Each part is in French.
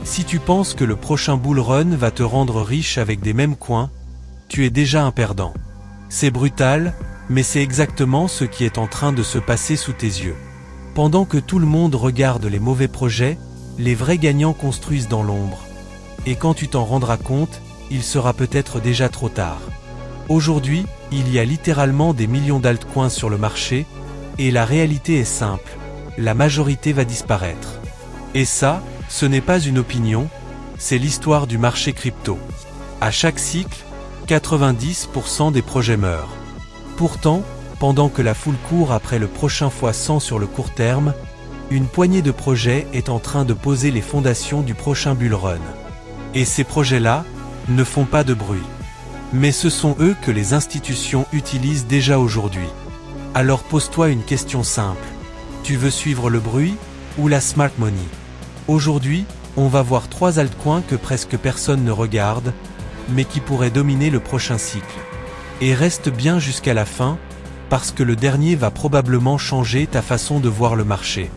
Si tu penses que le prochain bull run va te rendre riche avec des mêmes coins, tu es déjà un perdant. C'est brutal, mais c'est exactement ce qui est en train de se passer sous tes yeux. Pendant que tout le monde regarde les mauvais projets, les vrais gagnants construisent dans l'ombre. Et quand tu t'en rendras compte, il sera peut-être déjà trop tard. Aujourd'hui, il y a littéralement des millions d'altcoins sur le marché, et la réalité est simple, la majorité va disparaître. Et ça, ce n'est pas une opinion, c'est l'histoire du marché crypto. À chaque cycle, 90% des projets meurent. Pourtant, pendant que la foule court après le prochain x100 sur le court terme, une poignée de projets est en train de poser les fondations du prochain bull run. Et ces projets-là ne font pas de bruit. Mais ce sont eux que les institutions utilisent déjà aujourd'hui. Alors pose-toi une question simple. Tu veux suivre le bruit ou la smart money? Aujourd'hui, on va voir 3 altcoins que presque personne ne regarde, mais qui pourraient dominer le prochain cycle. Et reste bien jusqu'à la fin, parce que le dernier va probablement changer ta façon de voir le marché.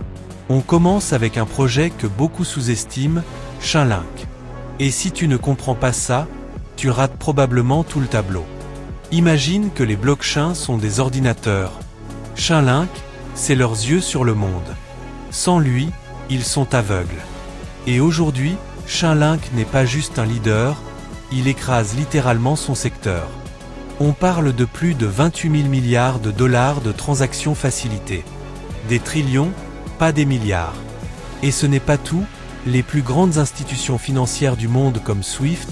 On commence avec un projet que beaucoup sous-estiment, Chainlink. Et si tu ne comprends pas ça, tu rates probablement tout le tableau. Imagine que les blockchains sont des ordinateurs. Chainlink, c'est leurs yeux sur le monde. Sans lui, ils sont aveugles. Et aujourd'hui, Chainlink n'est pas juste un leader, il écrase littéralement son secteur. On parle de plus de 28 000 milliards de dollars de transactions facilitées. Des trillions, pas des milliards. Et ce n'est pas tout, les plus grandes institutions financières du monde comme Swift,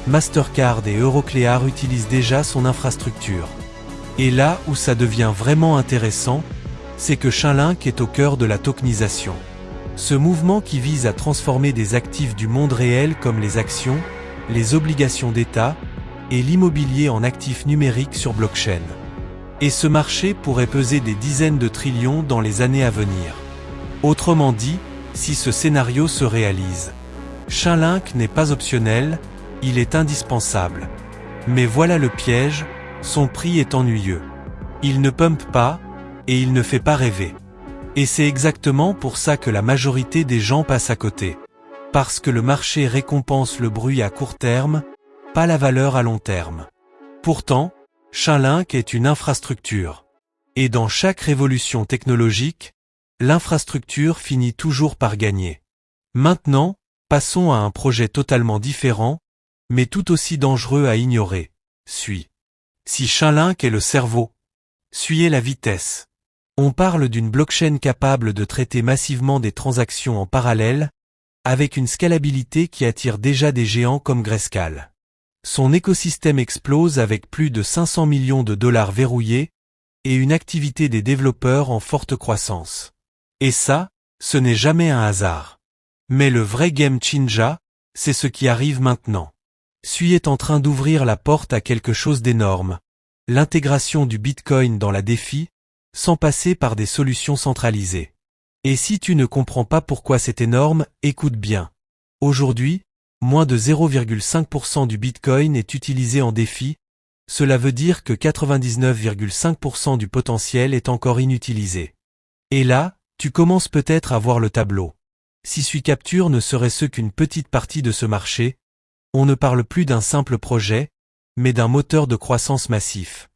Mastercard et Euroclear utilisent déjà son infrastructure. Et là où ça devient vraiment intéressant, c'est que Chainlink est au cœur de la tokenisation. Ce mouvement qui vise à transformer des actifs du monde réel comme les actions, les obligations d'État et l'immobilier en actifs numériques sur blockchain. Et ce marché pourrait peser des dizaines de trillions dans les années à venir. Autrement dit, si ce scénario se réalise, Chainlink n'est pas optionnel, il est indispensable. Mais voilà le piège, son prix est ennuyeux. Il ne pump pas, et il ne fait pas rêver. Et c'est exactement pour ça que la majorité des gens passent à côté. Parce que le marché récompense le bruit à court terme, pas la valeur à long terme. Pourtant, Chainlink est une infrastructure. Et dans chaque révolution technologique, l'infrastructure finit toujours par gagner. Maintenant, passons à un projet totalement différent, mais tout aussi dangereux à ignorer. Suis. Si Chainlink est le cerveau, suivez la vitesse. On parle d'une blockchain capable de traiter massivement des transactions en parallèle, avec une scalabilité qui attire déjà des géants comme Grayscale. Son écosystème explose avec plus de 500 millions de dollars verrouillés, et une activité des développeurs en forte croissance. Et ça, ce n'est jamais un hasard. Mais le vrai game changer, c'est ce qui arrive maintenant. Sui est en train d'ouvrir la porte à quelque chose d'énorme. L'intégration du Bitcoin dans la DeFi, sans passer par des solutions centralisées. Et si tu ne comprends pas pourquoi c'est énorme, écoute bien. Aujourd'hui, moins de 0,5% du Bitcoin est utilisé en DeFi, cela veut dire que 99,5% du potentiel est encore inutilisé. Et là, tu commences peut-être à voir le tableau. Si Sui Capture ne serait ce qu'une petite partie de ce marché, on ne parle plus d'un simple projet, mais d'un moteur de croissance massif.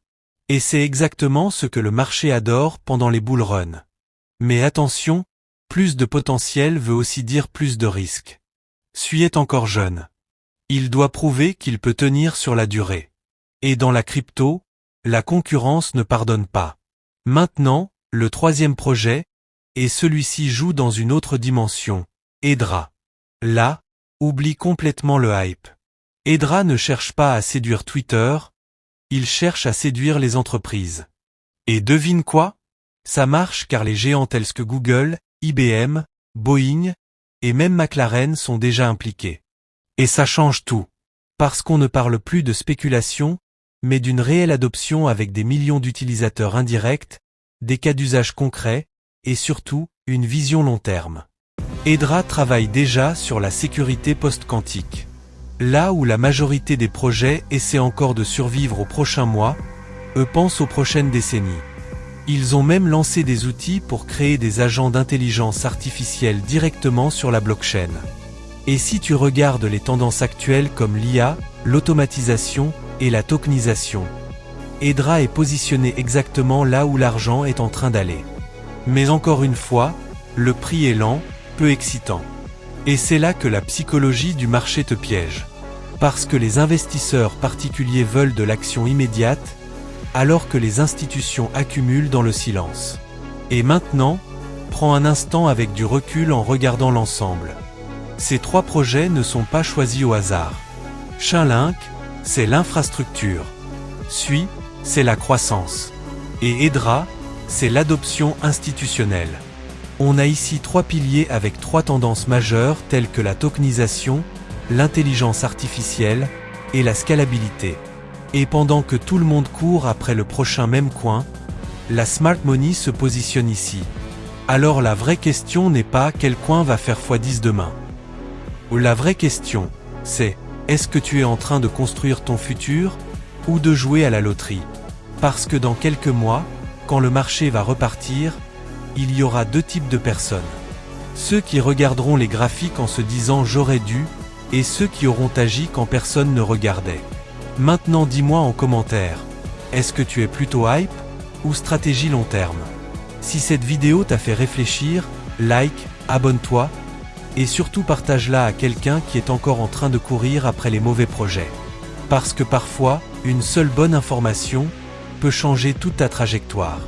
Et c'est exactement ce que le marché adore pendant les bull runs. Mais attention, plus de potentiel veut aussi dire plus de risques. Sui est encore jeune. Il doit prouver qu'il peut tenir sur la durée. Et dans la crypto, la concurrence ne pardonne pas. Maintenant, le troisième projet, et celui-ci joue dans une autre dimension, Hedera. Là, oublie complètement le hype. Hedera ne cherche pas à séduire Twitter, il cherche à séduire les entreprises. Et devine quoi? Ça marche car les géants tels que Google, IBM, Boeing, et même McLaren sont déjà impliqués. Et ça change tout. Parce qu'on ne parle plus de spéculation, mais d'une réelle adoption avec des millions d'utilisateurs indirects, des cas d'usage concrets, et surtout, une vision long terme. Hedera travaille déjà sur la sécurité post-quantique. Là où la majorité des projets essaient encore de survivre aux prochains mois, eux pensent aux prochaines décennies. Ils ont même lancé des outils pour créer des agents d'intelligence artificielle directement sur la blockchain. Et si tu regardes les tendances actuelles comme l'IA, l'automatisation et la tokenisation, Hedera est positionné exactement là où l'argent est en train d'aller. Mais encore une fois, le prix est lent, peu excitant. Et c'est là que la psychologie du marché te piège. Parce que les investisseurs particuliers veulent de l'action immédiate, alors que les institutions accumulent dans le silence. Et maintenant, prends un instant avec du recul en regardant l'ensemble. Ces 3 projets ne sont pas choisis au hasard. Chainlink, c'est l'infrastructure. Sui, c'est la croissance. Et Hedera, c'est l'adoption institutionnelle. On a ici 3 piliers avec 3 tendances majeures telles que la tokenisation, l'intelligence artificielle et la scalabilité. Et pendant que tout le monde court après le prochain meme coin, la smart money se positionne ici. Alors la vraie question n'est pas quel coin va faire x10 demain. La vraie question, c'est est-ce que tu es en train de construire ton futur ou de jouer à la loterie? Parce que dans quelques mois, quand le marché va repartir, il y aura 2 types de personnes. Ceux qui regarderont les graphiques en se disant j'aurais dû, et ceux qui auront agi quand personne ne regardait. Maintenant dis-moi en commentaire, est-ce que tu es plutôt hype ou stratégie long terme? Si cette vidéo t'a fait réfléchir, like, abonne-toi, et surtout partage-la à quelqu'un qui est encore en train de courir après les mauvais projets. Parce que parfois, une seule bonne information peut changer toute ta trajectoire.